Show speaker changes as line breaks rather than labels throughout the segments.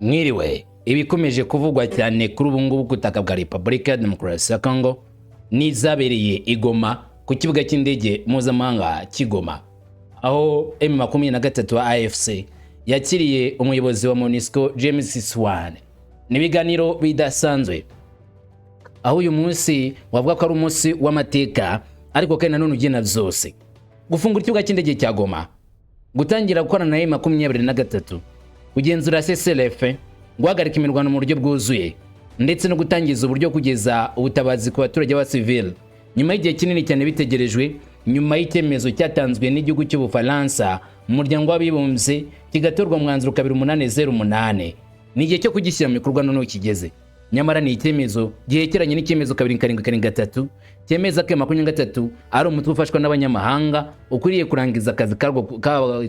Mwiriwe, ibikomeje kuvugwa cyane kuri ubu ngubu kutaka bwa Repubulika ya Demokarasi ya Congo nizabereye igoma ku kibuga cy'indege mpuzamahanga kigoma, aho M23 wa AFC yakiriye umuyobozi wa MONUSCO James Swan. Nibiganiro bidasanzwe, aho uyu munsi wavuga ko ari umunsi w'amateka, ariko kandi nanone ugena zose gufungura ikibuga cy'indege cya Goma, gutangira gukorana na M23, kugenzura CCLF, guhagarika imirwano mu buryo bwuzuye, ndetse no gutangiza uburyo kugeza ubutabazi ku baturage ba civil nyuma y'igihe kinini cyane bitegerejwe, nyuma y'icyemezo cyatanzwe n'igihugu cy'Ubufaransa mu muryango w'abibumbye kigatorwa mwanzuro 2808. Ni igihe cyo kugishyira mu bikorwa none kigeze. Nyamara ni icyemezo gihekeranye n'icyemezo 2743 cyemeza ko M23 ari umutwe ufashwa n'abanyamahanga ukuriye kurangiza akazi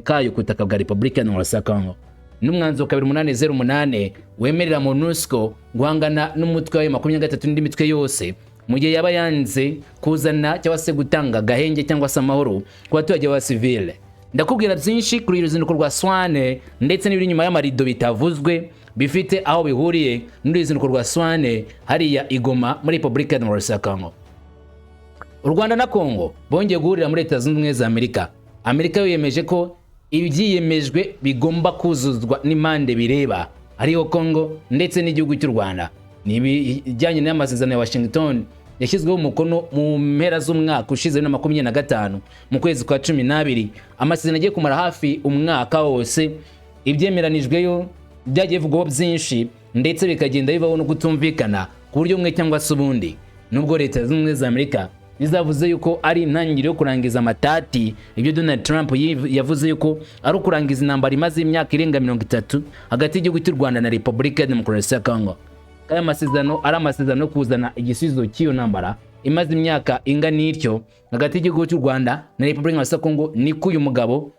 kayo kutaka bwa Repubulika ya Demokarasi ya Congo. N'umwanzuro 2808 wemerera MONUSCO guhangana n'umutwe wa M23 n'indi mitwe yose mu gihe yaba yanze kuzana cyangwa se gutanga gahenge cyangwa se amahoro ku baturage ba civil. Ndakubwira byinshi kuri uruzinduko rwa Swane ndetse n'ibiri nyuma y'amarido bitavuzwe bifite aho bihuriye n'uruzinduko rwa Swane hariya igoma muri Repubulika ya Demokarasi ya Congo. U Rwanda na Congo bongeye guhurira muri Leta Zunze Ubumwe za Amerika. Amerika yemeje ko ibyiyemejwe bigomba kuzuzwa n'impande bireba ariyo Congo ndetse n'igihugu cy'u Rwanda. Nibijyanye n'amasezerano ya Washington yashyizweho umukono mu mpera z'umwaka ushize na 2025 mu kwezi kwa 12. Amasezerano agiye kumara hafi umwaka wose, ibyemeranijweyo byagiye vugwaho byinshi ndetse bikagenda bibaho no kutumvikana ku buryo umwe cyangwa se ubundi. Nubwo Leta Zunze Ubumwe za Amerika bizavuze yuko ari intangiriro yo kurangiza amatati, ibyo Donald Trump yavuze yuko ari ukurangiza intambara imaze imyaka irenga 30 hagati y'igihugu cy'u Rwanda na Repubulika ya Demokarasi ya Congo. Kaya masezerano ari amasezerano yo kuzana igisubizo cy'iyo ntambara imaze imyaka ingana n'ityo hagati y'igihugu cy'u Rwanda na Repubulika ya Congo. Niko uyu mugabo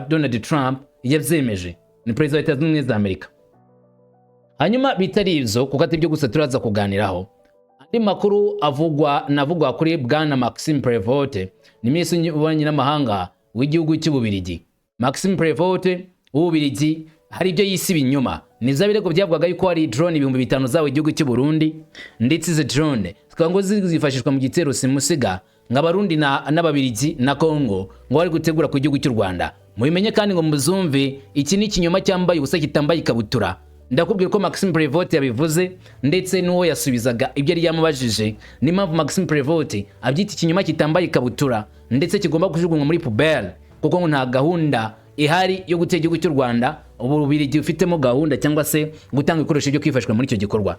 Donald Trump yabyemeje, ni perezida wa Leta Zunze Ubumwe za Amerika. Hanyuma bitari ivyo kuko ati byo gusa turaza kuganiraho. Andi makuru navugwa kuri Bwana Maxime Prévôt, ni minisitiri w'ububanyi n'amahanga w'igihugu cy'Ububirigi. Maxime Prévôt w'Ububirigi hari ibyo yisi binyuma, niza birego byavugwaga yuko ari drone 5000 zawe igihugu cy'u Burundi, ndetse izo drone twango zifashishwa mu gitero simusiga ng'Abarundi n'Ababirigi na Congo ngo bari gutegura ku gihugu cy'u Rwanda. Mubimenye kandi ngo muzumve, iki ni kinyoma cyambaye ubusa kitambaye ikabutura. Ndakubwira ko Maxime Prévôt yabivuze ndetse n'uwo yasubizaga ibyo ari yamubajije. Ni mpamvu Maxime Prévôt abyita ikinyoma kitambaye ikabutura ndetse kigomba kujugunywa muri poubelle, kuko nta gahunda ihari yo gutega igihugu cy'u Rwanda. Ububirigi ufitemo gahunda cyangwa se gutanga ibikoresho byo kwifashwa muri icyo gikorwa.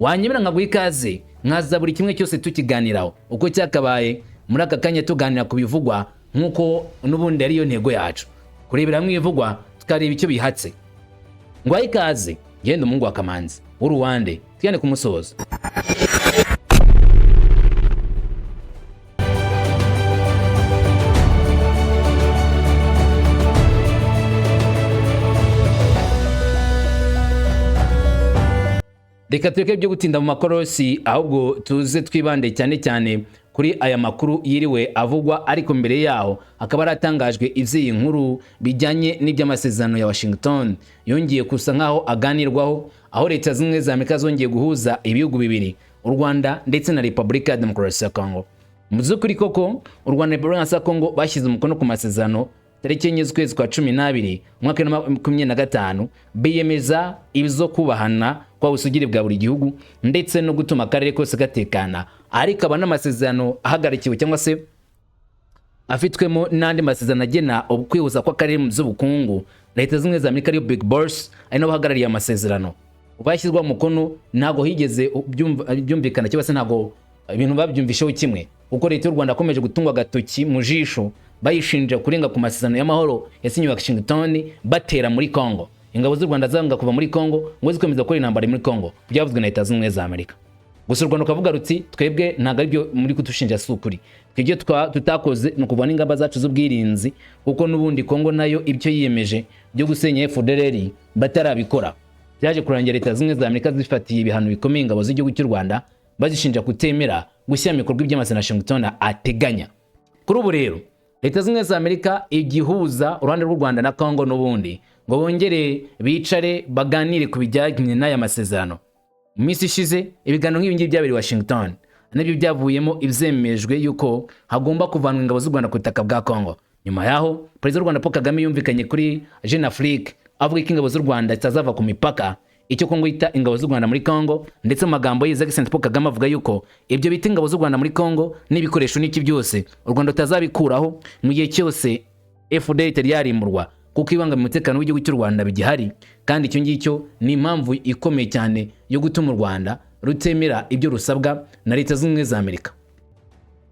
Wanyemera nkaguha ikaze nkaza buri kimwe cyose tukiganiraho uko cyakabaye muri aka kanya, tuganira ku bivugwa nkuko n'ubundi ari yo ntego yacu, kurebera hamwe ibivugwa tukareba icyo bihatse. Ngwaye ikaze, genda umungu wa Kamanzi w'Uruwande tujyane ku musozo. Reka tureke byo gutinda mu makorosi, ahubwo tuze twibande cyane cyane kuri aya makuru yiriwe avugwa. Ariko mbere yaho akaba aratangajwe ivy'iyi nkuru bijyanye n'iby'amasezerano ya Washington yongeye kusa nkaho aganirwaho, aho Leta Zunze Ubumwe za Amerika zongeye guhuza ibihugu bibiri, u Rwanda ndetse na Repubulika ya Demokarasi ya Congo. Mu by'ukuri koko u Rwanda na Repubulika ya Congo bashyize umukono ku masezerano tariki enye z'ukwezi kwa 12 mwaka wa 2025, biyemeza ibizo kubahana kwa usugire bwa buri gihugu ndetse no gutuma akarere kose gatekana. Ariko aba n'amasezerano ahagarikiwe cyangwa se afitwemo n'andi masezerano agena kwihuza kwa akarere mu by'ubukungu. Leta Zunze Ubumwe za Amerika ariyo Big Boss ari no bahagarariye amasezerano. Ubashyizwa umukono ntago higeze byumvikana cyangwa se ntago ibintu babyumvisheho kimwe, kuko Leta y'u Rwanda akomeje gutungwa agatoki mu jisho bayishinja kurenga ku masezerano y'amahoro yasinyiwe Washington batera muri Congo. Ingabo z'u Rwanda zanga kuva muri Congo ngo zikomeza gukora intambara muri Congo, byavuzwe na Leta Zunze Ubumwe za Amerika. Gusa u Rwanda ukavuga ruti twebwe ntago ari byo muri kutushinja sukuri, twebwe tutakoze no kuvana ingamba zacu z'ubwirinzi, kuko n'ubundi Congo nayo ibyo yiyemeje byo gusenya FDLR batarabikora. Byaje kurangira Leta Zunze Ubumwe za Amerika zifatiye ibihano bikomeye ingabo z'igihugu cy'u Rwanda bazishinja kutemera gushyira mu bikorwa iby'amasezerano Washington ateganya. Kuri ubu rero Leta Zunze Ubumwe za Amerika igihuza uruhande rw'u Rwanda na Congo n'ubundi ngo bongere bicare baganire ku bijyanye n'aya masezerano. Mu minsi ishize ibiganiro nk'ibi ngibi byabereye Washington, nabyo byavuyemo ibyemejwe yuko hagomba kuvanwa ingabo z'u Rwanda ku butaka bwa Congo. Nyuma yaho Perezida w'u Rwanda Paul Kagame yumvikanye kuri Jeune Afrique avuga ko ingabo z'u Rwanda zitazava ku mipaka, icyo Kongo yita ingabo z'u Rwanda muri Congo, ndetse mu magambo y'His Excellency Paul Kagame avuga yuko ibyo bita ingabo z'u Rwanda muri Congo n'ibikoresho n'iki byose u Rwanda rutazabikuraho mu gihe cyose FDL itari yarimurwa, kuko ibanga mu mutekano w'igihugu cy'u Rwanda bigihari, kandi icyo ngicyo ni impamvu ikomeye cyane yo gutuma u Rwanda rutemera ibyo rusabwa na Leta Zunze Ubumwe za Amerika.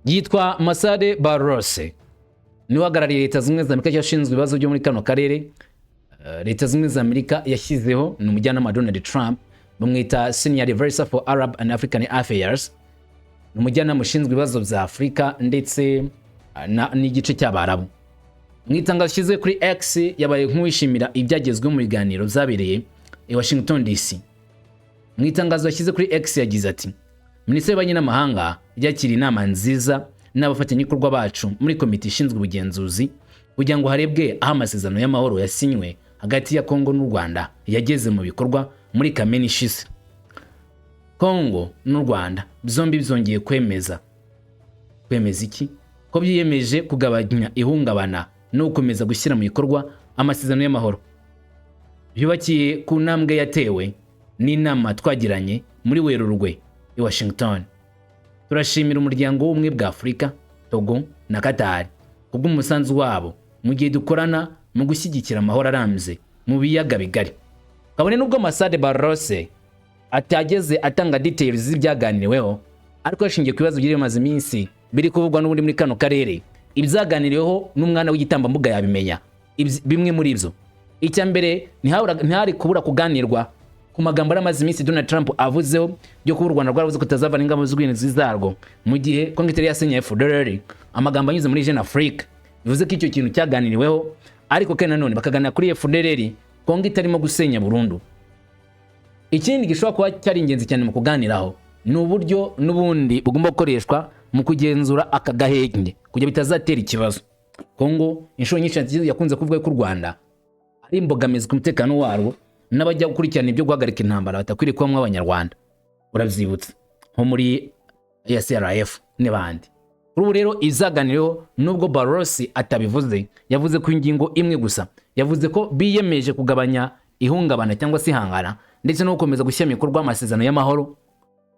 Yitwa Masade Barrose, ni uhagarariye Leta Zunze Ubumwe za Amerika yashinzwe ibibazo byo muri kano karere. Leta Zunze Ubumwe za Amerika yashyizeho ni umujyanama Donald Trump, bamwita Senior Advisor for Arab and African Affairs, ni umujyanama ushinzwe ibibazo bya Afurika ndetse n'igice cy'Abarabu. Mu itangazo yashyize kuri X yabaye nk'uwishimira ibyagezweho mu biganiro byabereye i Washington DC. Mu itangazo yashyize kuri X yagize ati: Minisiteri y'Ububanyi n'Amahanga yakiriye inama nziza n'abafatanyabikorwa bacu muri komite ishinzwe ubugenzuzi kugira ngo harebwe aho amasezerano y'amahoro yasinywe hagati ya Kongo n'u Rwanda yageze mu bikorwa muri Kamena ishize. Kongo n'u Rwanda byombi bizongeye kwemeza iki? Ko byiyemeje kugabanya ihungabana no gukomeza gushyira mu bikorwa amasezerano y'amahoro yubakiye ku ntambwe yatewe n'inama twagiranye muri Werurwe i Washington. Turashimira umuryango w'ubumwe bwa Afurika, Togo na Qatar kubw'umusanzu wabo mu gihe dukorana mu gushyigikira amahoro arambye mu biyaga bigari. Kabone nubwo Masade Barrose atageze atanga details z'ibyaganiriweho, ariko yashingiye ku bibazo byiri bimaze iminsi biri kuvugwa n'ubundi muri kano karere, ibyaganiriweho n'umwana w'igitambambuga yabimenya bimwe muri ibyo. Icya mbere ntihari kubura kuganirwa ku magambo aramaze iminsi Donald Trump avuzeho byo kuba u Rwanda rwaravuze ko tazavana ingabo z'ubwirinzi zarwo mu gihe Kongo itari yasinye FDLR. Amagambo anyuze muri Jeune Afrique bivuze ko icyo kintu cyaganiriweho, ariko kandi nanone bakaganira kuri FDLR Kongo itarimo gusenya burundu. Ikindi gishobora kuba cyari ingenzi cyane mu kuganiraho ni uburyo n'ubundi bugomba gukoreshwa mu kugenzura aka gahenge kugira bitazatera ikibazo. Kongo inshuro nyinshi yakunze kuvuga ko u Rwanda ari imbogamizi ku mutekano warwo n'abajya gukurikirana ibyo guhagarika intambara batakwiriye kubamwe abanyarwanda. Urabyibutse nko muri SRF n'abandi. Kuri ubu rero izaganiriyeho nubwo Barrose atabivuze, yavuze ku ingingo imwe gusa. Yavuze ko biyemeje kugabanya ihungabana cyangwa se ihangana ndetse no gukomeza gushyira mu bikorwa amasezerano y'amahoro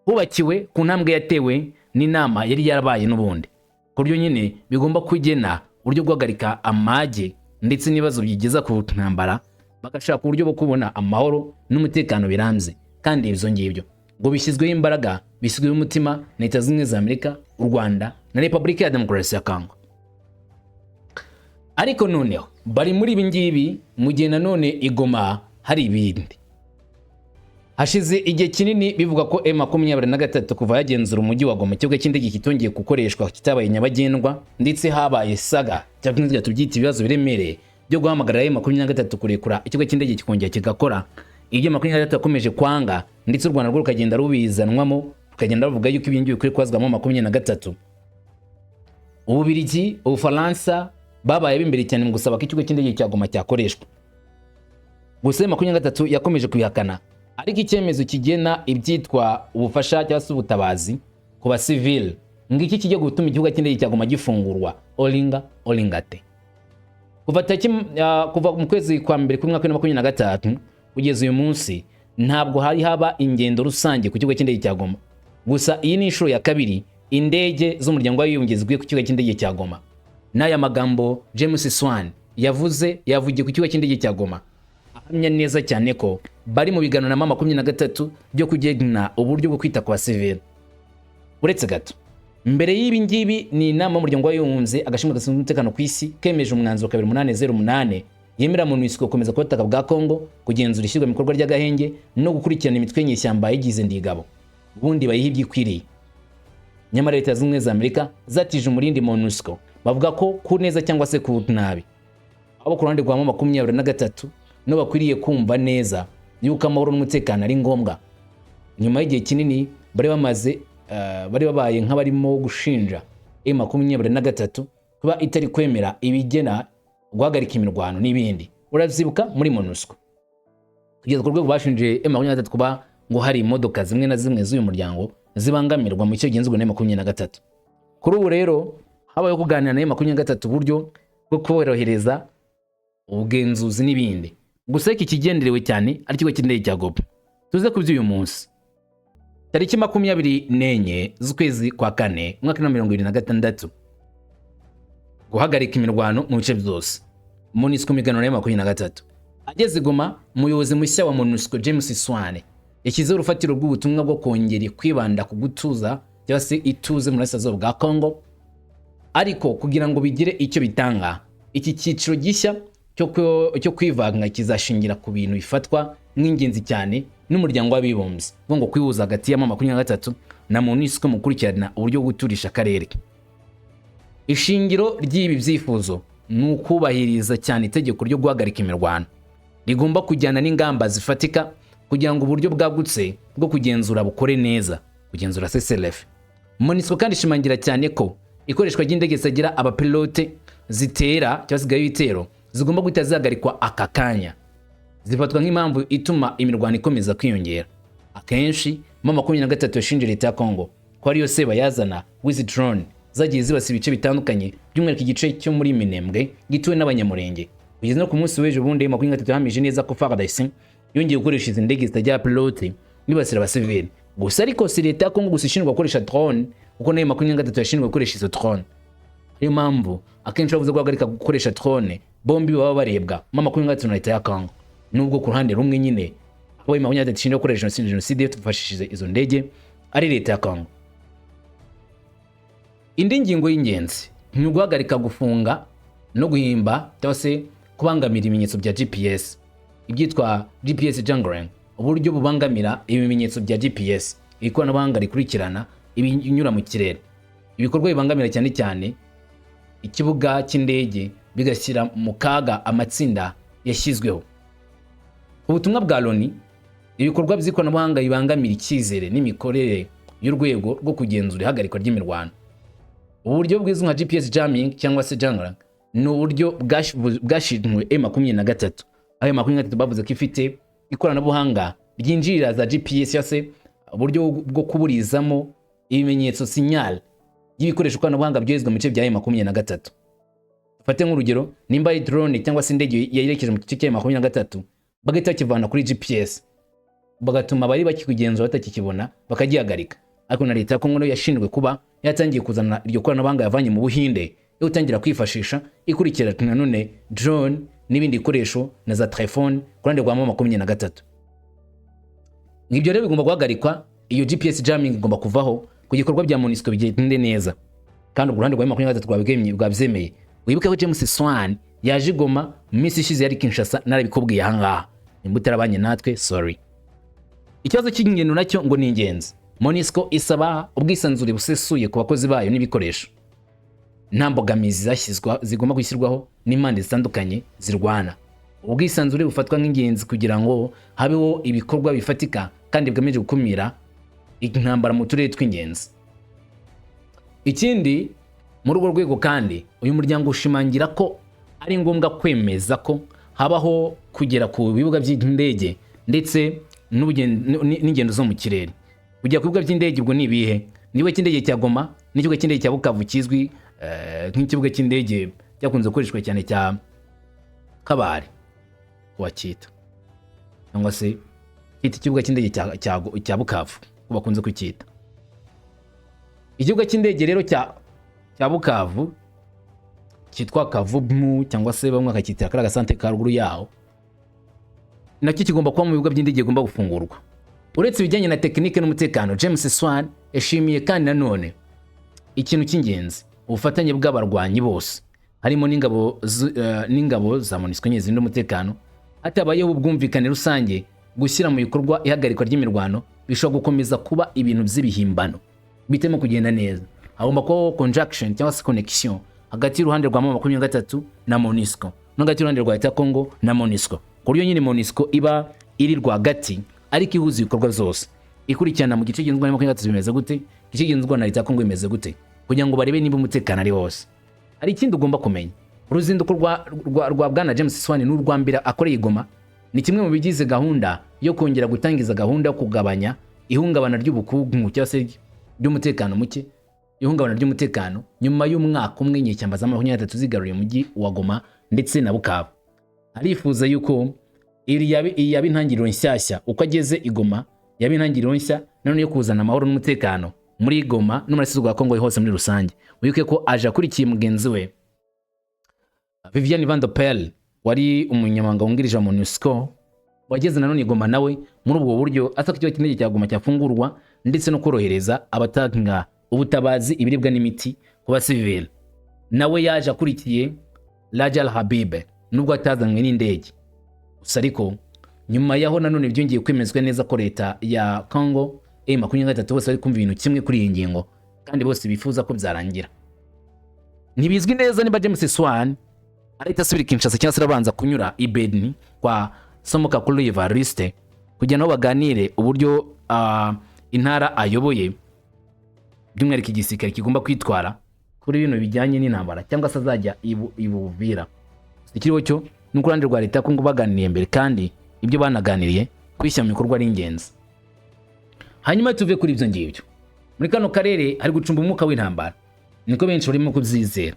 hubakiwe ku ntambwe yatewe n'inama yari yarabaye n'ubundi. Ku buryo nyine bigomba kugena uburyo guhagarika amage ndetse n'ibibazo byigeza ku ntambara, bagashaka uburyo bwo kubona amahoro n'umutekano birambye. Kandi ibyo ngibyo ngo bishyizweho imbaraga, bishyizweho umutima na Leta Zunze Ubumwe za Amerika, u Rwanda na Repubulika ya Demokarasi ya Congo. Ariko noneho bari muri ibi ngibi mu gihe nanone igoma hari ibindi. Hashize igihe kinini bivuga ko M23 kuva yagenzura umujyi wa Goma, ikibuga cy'indege kitongeye gukoreshwa kitabaye nyabagendwa, ndetse habaye saga cyangwa tubyita ibibazo biremereye byo guhamagara M23 kurekura ikibuga cy'indege kikongera kigakora. Ibyo M23 yakomeje kwanga, ndetse u Rwanda rwo rukagenda rubizanwamo, rukagenda ruvuga yuko ibingi bikwiye kwazwamo M23. Ububiligi, Ubufaransa babaye bimbere cyane mu gusaba ko ikibuga cy'indege cya Goma cyakoreshwa. Gusa M23 yakomeje kuyihakana, ariko icyemezo kigena ibyitwa ubufasha cyangwa se ubutabazi ku basivile ngiki kijye gutuma igihugu cy'indege cya Goma gifungurwa Olingate. Kuva mu kwezi kwa mbere ku mwaka wa 2023 kugeza uyu munsi ntabwo hari haba ingendo rusange ku kibuga cy'indege cya Goma. Gusa iyi ni inshuro ya kabiri indege z'umuryango w'abibumbye ziguye ku kibuga cy'indege cya Goma. N'aya magambo James Swan yavugiye ku kibuga cy'indege cya Goma, ahamya neza cyane ko bari mu biganiro na M23 byo kugena uburyo bwo kwita ku basivile. Uretse gato mbere y'ibi ngibi ni inama y'umuryango w'abibumbye agashinzwe gashinzwe umutekano ku isi kemeje umwanzuro 2808 yemera mu MONUSCO gukomeza ku butaka bwa Kongo kugenzura ishyirwa mu bikorwa ry'agahenge no gukurikirana imitwe y'ishyamba yigize ndigabo ubundi bayiha ibyikwiriye. Nyamara Leta Zunze Ubumwe za Amerika zatije umurindi MONUSCO, bavuga ko ku neza cyangwa se ku nabi. Abo ku ruhande rwa M23 no bakwiriye kumva neza yuko amahoro n'umutekano ari ngombwa. Nyuma y'igihe kinini bari babaye nk'abarimo gushinja M23 kuba itari kwemera ibigena guhagarika imirwano n'ibindi. uravyibuka muri MONUSCO kugeza ku rwego bashinje M23 kuba ngo hari imodoka zimwe na zimwe z'uyu muryango zibangamirwa mu cyo genzurwa na M23. Kuri ubu rero habaye kuganira na M23 uburyo bwo korohereza ubugenzuzi n'ibindi. Gusa iki kigenderewe cyane ari kigo cy'indege cya Goma. Tuze ku by'uyu munsi tariki 24 z'ukwezi kwa kane mwaka 2026 guhagarika imirwano mu bice byose. MONUSCO migano na M23 ageze Goma, umuyobozi mushya wa MONUSCO James Swane yashyizeho urufatiro rw'ubutumwa bwo kongera kwibanda ku gutuza cyangwa se ituze mu burasirazuba bwa Congo, ariko kugira ngo bigire icyo bitanga iki cyiciro gishya cyo kwivanga kizashingira ku bintu bifatwa nk'ingenzi cyane n'umuryango w'abibumbye ngo kwihuza hagati ya M23 na MONUSCO mu kurikirana uburyo bwo guturisha akarere. Ishingiro ry'ibi byifuzo ni ukubahiriza cyane itegeko ryo guhagarika imirwano rigomba kujyana n'ingamba zifatika kugira ngo uburyo bwagutse bwo kugenzura bukore neza, kugenzura CCLF. MONUSCO kandi ishimangira cyane ko ikoreshwa ry'indege zagira abapilote zitera cyangwa zigaye ibitero zigomba guhita zihagarikwa aka kanya, zifatwa nk'impamvu ituma imirwano ikomeza kwiyongera. Akenshi M23 yashinje leta ya Congo ko ariyo seba yazana with drone zagiye zibasa ibice bitandukanye by'umwihariko igice cyo muri Minembwe gituwe n'abanyamurenge. Kugeza no ku munsi w'ejo bundi M23 yahamije neza ko FARDC yongeye gukoresha izi ndege zitagira pilote nibasira abasivili. Gusa ariko si leta ya Congo gusa ishinjwa gukoresha drone, kuko nayo M23 yashinjwa gukoresha izo drone. Ariyo mpamvu akenshi bavuze guhagarika gukoresha drone bombi baba barebwa M23 na leta ya Congo, nubwo ku ruhande rumwe nyine abo M23 ishinjwa gukoresha genocide tufashishije izo ndege ari leta ya Congo. Indi ngingo y'ingenzi ni guhagarika gufunga no guhimba cyangwa se kubangamira ibimenyetso bya GPS, ibyitwa GPS jungling, uburyo bubangamira ibimenyetso bya GPS, ikoranabuhanga rikurikirana ibinyura mu kirere. Ibikorwa bibangamira cyane cyane ikibuga cy'indege bigashyira mu kaga amatsinda yashyizweho. Ubutumwa bwa Loni, ibikorwa by'ikoranabuhanga bibangamira icyizere n'imikorere y'urwego rwo kugenzura ihagarikwa ry'imirwano. Uburyo bwizwe nka GPS jamming cyangwa se jungling ni uburyo bwashinzwe M23, aho M23 bavuze ko ifite ikoranabuhanga ryinjirira za GPS cyangwa se uburyo bwo kuburizamo ibimenyetso signal y'ibikoresho ikoranabuhanga byoherezwa mu bice bya M23. Fate nk'urugero, nimba ari drone cyangwa se indege yerekeje mu gice cya M23 bagahita bakivana kuri GPS bagatuma bari bakikugenzura batakikibona bakagihagarika. Ariko na leta ya Congo yashinzwe kuba yatangiye kuzana iryo koranabuhanga yavanye mu Buhinde yo utangira kwifashisha ikurikirana none drone n'ibindi bikoresho na za telefone kurande rwa M23. Ngibyo rero bigomba guhagarikwa, iyo GPS jamming igomba kuvaho ku gikorwa bya MONUSCO bigende neza, kandi uruhande rwa M23 rwabyemeye. Wibuke ko James Swan yaje Goma mu minsi ishize yari Kinshasa, narabikubwiye aha ngaha nimbutarabanye natwe, sorry. Ikibazo cy'ingendo nacyo ngo ni ingenzi. MONUSCO isaba ubwisanzure busesuye ku bakozi bayo n'ibikoresho. Nta mbogamizi zashyizwa zigomba gushyirwaho n'impande zitandukanye zirwana. Ubwisanzure bufatwa nk'ingenzi kugira ngo habeho ibikorwa bifatika kandi bigamije gukumira intambara mu turere tw'ingenzi. Ikindi muri urwo rwego kandi uyu muryango ushimangira ko ari ngombwa kwemeza ko habaho kugera ku bibuga by'indege ndetse n'ingendo zo mu kirere. Kujya ku bibuga by'indege ubwo ni ibihe? Niwe cy'indege cya Goma n'ikibuga cy'indege cya Bukavu kizwi nk'ikibuga cy'indege cyakunze gukoreshwa cyane cya Kabare wakita, cyangwa se ikibuga cy'indege cya Bukavu bakunze kucyita. Ikibuga cy'indege rero cya Bukavu cyitwa Kavumu cyangwa se bamwe akacyitira kara gasante ka ruguru yaho, nacyo kigomba kuba mu bibuga by'indege igomba gufungurwa. Uretse ibijyanye na tekinike n'umutekano, James Swan yashimiye kandi nanone ikintu cy'ingenzi, ubufatanye bw'abarwanyi bose harimo n'ingabo za MONUSCO nyezindi n'umutekano, hatabayeho ubwumvikane rusange gushyira mu bikorwa ihagarikwa ry'imirwano bishobora gukomeza kuba ibintu by'ibihimbano bitemo kugenda neza. Hagomba kubaho conjunction cyangwa se connection hagati y'uruhande rwa M23 na MONUSCO n'hagati y'uruhande rwa leta ya Congo na MONUSCO, ku buryo nyine MONUSCO iba iri rwagati ariko ihuza ibikorwa zose, ikurikirana mu gice genzurwa na M23 bimeze gute, igice genzurwa na leta ya Congo bimeze gute, kugira ngo barebe niba umutekano ari wose. Hari ikindi ugomba kumenya, uruzinduko rwa bwana James Swan n'urwa mbere akoreye i Goma ni kimwe mu bigize gahunda yo kongera gutangiza gahunda yo kugabanya ihungabana ry'ubukungu cyangwa se ry'umutekano muke, ihungabana ry'umutekano nyuma y'umwaka umwe inyeshyamba za M23 zigaruriye umujyi wa Goma ndetse na Bukavu. Arifuza yuko yaba intangiriro nshyashya uko ageze i Goma, yaba intangiriro nshya none yo kuzana amahoro n'umutekano muri Goma no muri Sud Congo hose muri rusange. Wibuke ko aje akurikiye mugenzi we Viviane Van der Pel wari umunyamabanga wungirije wa MONUSCO wageze nanone i Goma nawe muri ubwo buryo asaka ikigo kinini cya Goma cyafungurwa ndetse no korohereza abatanga ubutabazi ibiribwa n'imiti ku basivile. Nawe yaje akurikiye Rajal Habib nubwo atazanywe n'indege. Gusa ariko nyuma yaho nanone byongeye kwemezwa neza ko leta ya Congo M23 bose bari kumva ibintu kimwe kuri iyi ngingo kandi bose bifuza ko byarangira. Ntibizwi neza niba James Swan arita asubira Kinshasa cyangwa se arabanza kunyura i Beni kwa Somoka kuri Evariste kugira ngo baganire uburyo intara ayoboye by'umwihariko igisirikare kigomba kwitwara kuri bino bijyanye n'intambara cyangwa se azajya ibuvira. Ikiriho cyo nuko urande rwa leta ko ngo baganiriye mbere kandi ibyo banaganiriye kwishyira mu bikorwa ari ingenzi. Hanyuma tuve kuri ibyo ngibyo, muri kano karere hari gucumba umwuka w'intambara niko benshi barimo kubyizera.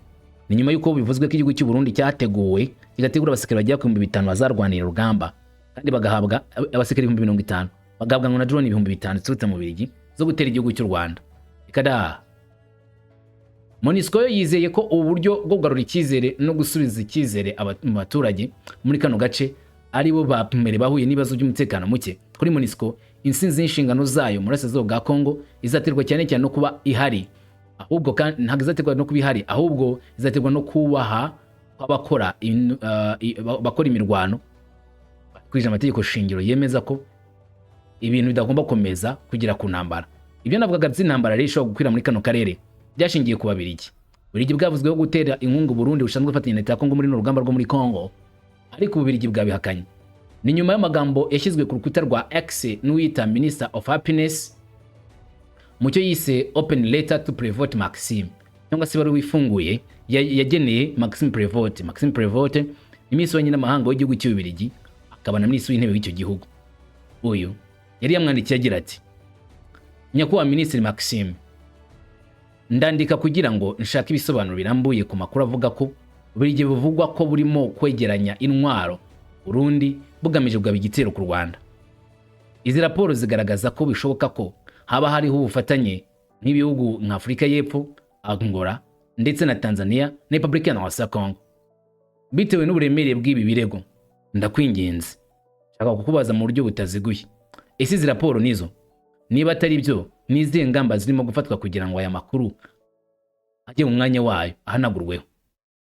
Ni nyuma yuko bivuzwe ko igihugu cy'u Burundi cyateguwe kigategura abasekere bagiye ku 5,000 bazarwanira urugamba kandi bagahabwa abasekere 50,000 bagahabwa na drone 5,000 ziturutse mu Bubiligi zo gutera igihugu cy'u Rwanda. Ikada MONUSCO yizeye ko ubu buryo bwo kugarura icyizere no gusubiza icyizere abaturage muri kano gace ari bo bapimere bahuye n'ibibazo by'umutekano muke. Kuri MONUSCO insinzi y'inshingano zayo muri Burasirazuba bwa Congo izaterwa cyane cyane no kuba ihari, ahubwo kandi ntabwo izaterwa no kuba ihari, ahubwo izaterwa no kubaha kw'abakora bakora imirwano kwije amategeko shingiro yemeza ko ibintu bidagomba komeza kugira ku ntambara. Ibyo navugaga by'intambara rero ishobora gukwira muri kano karere byashingiye ku Babiligi. Bubiligi bwavuzweho gutera inkunga Burundi bushanzwe gufatanya na leta ya Congo muri n'urugamba rwo muri Congo, ariko Bubiligi bwabihakanye. Ni nyuma y'amagambo yashyizwe ku rukuta rwa X n'uwita Minister of Happiness mu cyo yise Open Letter to Prévost Maxime cyangwa se bari wifunguye yageneye Maxime Prévost. Maxime Prévost ni minisitiri w'ububanyi n'amahanga w'igihugu cy'Ububiligi akaba na minisitiri w'intebe w'icyo gihugu. Uyu yari yamwandikiye agira ati: Nyakubahwa Minisitiri Maxime, ndandika kugira ngo nshaka ibisobanuro birambuye ku makuru avuga ko Bubiligi buvugwa ko burimo kwegeranya intwaro Burundi bugamije kugaba igitero ku Rwanda. Izi raporo zigaragaza ko bishoboka ko haba hariho ubufatanye n'ibihugu nka Afurika y'Epfo, Angola ndetse na Tanzania na Repubulika ya Congo. Bitewe n'uburemere bw'ibi birego, ndakwinginze shaka kukubaza mu buryo butaziguye, ese izi raporo nizo niba atari byo nizihe ngamba zirimo gufatwa kugira ngo aya makuru ajye mu mwanya wayo ahanagurweho?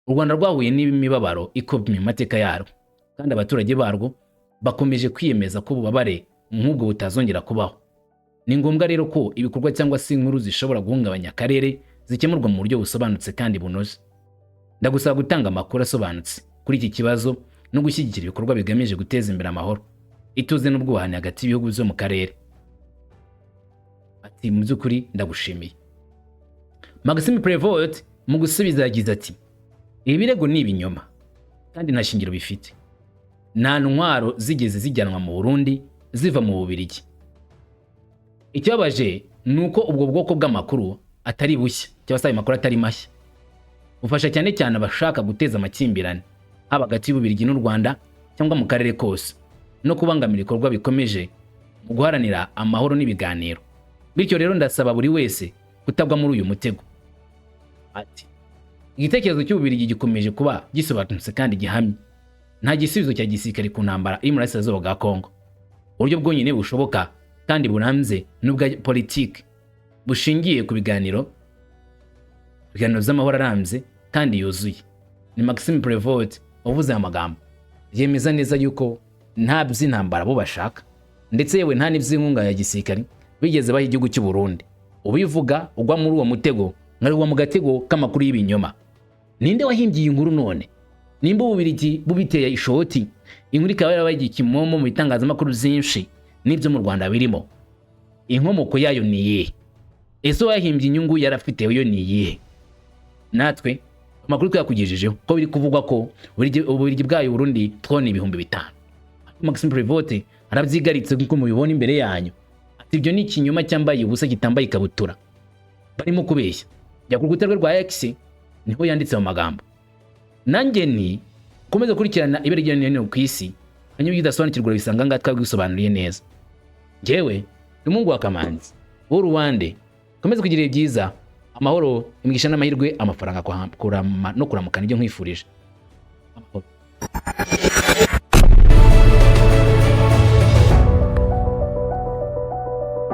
U Rwanda rwahuye n'imibabaro ikomeye mu mateka yarwo kandi abaturage barwo bakomeje kwiyemeza ko bubabare nk'ubwo butazongera kubaho. Ni ngombwa rero ko ibikorwa cyangwa se inkuru zishobora guhungabanya akarere zikemurwa mu buryo busobanutse kandi bunoze. Ndagusaba gutanga amakuru asobanutse kuri iki kibazo no gushyigikira ibikorwa bigamije guteza imbere amahoro, ituze n'ubwubahane hagati y'ibihugu byo mu karere. Ati mu by'ukuri ndagushimiye. Maxime Prévost mu gusubiza yagize ati: ibirego ni ibinyoma kandi nta shingiro bifite. Nta ntwaro zigeze zijyanwa mu Burundi ziva mu Bubiligi. Icyabaje nuko ubwo bwoko bw'amakuru atari bushya cyangwa se amakuru atari mashya. Ufasha cyane cyane abashaka guteza amakimbirane haba hagati y'Ububiligi n'u Rwanda cyangwa mu karere kose no kubangamira ibikorwa bikomeje mu guharanira amahoro n'ibiganiro. Bityo rero ndasaba buri wese kutagwa muri uyu mutego. Ati: igitekerezo cy'Ububiligi gikomeje kuba gisobanutse kandi gihamye. Nta gisubizo cya gisirikare ku ntambara iri muri Burasirazuba bwa Congo. Uburyo bwonyine bushoboka kandi bunanze n'ubwa politiki bushingiye ku biganiro by'amahoro arambye kandi yuzuye. Ni Maxime Prévost wavuze aya magambo. Yemeza neza yuko nta by'intambara bo bashaka ndetse yewe nta n'iby'inkunga ya gisirikare bigeze baha igihugu cy'u Burundi. Ubivuga ugwa muri uwo mutego nkarugwa mu gatego k'amakuru y'ibinyoma. Ninde wahimbye iyi nkuru none? Nimba Ububiligi bubiteye ishoti, inkuru ikaba yarabaye ikimomo mu bitangazamakuru byinshi n'ibyo mu Rwanda birimo. Inkomoko yayo ni iyihe? Ese wahimbye inyungu yarafite yo ni iyihe? Natwe amakuru twakugejejeho ko biri kuvugwa ko uburyo bwayo Burundi throne 5,000. Maxime Prévost arabyigaritse nkuko mubibona imbere yanyu. Ati ibyo ni ikinyoma cyambaye ubusa kitambaye ikabutura. Barimo kubeshya. Jya ku rukuta rwe rwa X niho yanditse mu magambo. Nanjye ni komeza kurikirana ibere rya ku isi. Hanyuma bidasobanukirwa bisanga ngatwa bisobanuriye neza. Jewe Mungu wa Kamanzi Uruwande komeza kugira byiza amahoro imigisha n'amahirwe amafaranga no kuramukana ibyo nkwifurije. Amahoro.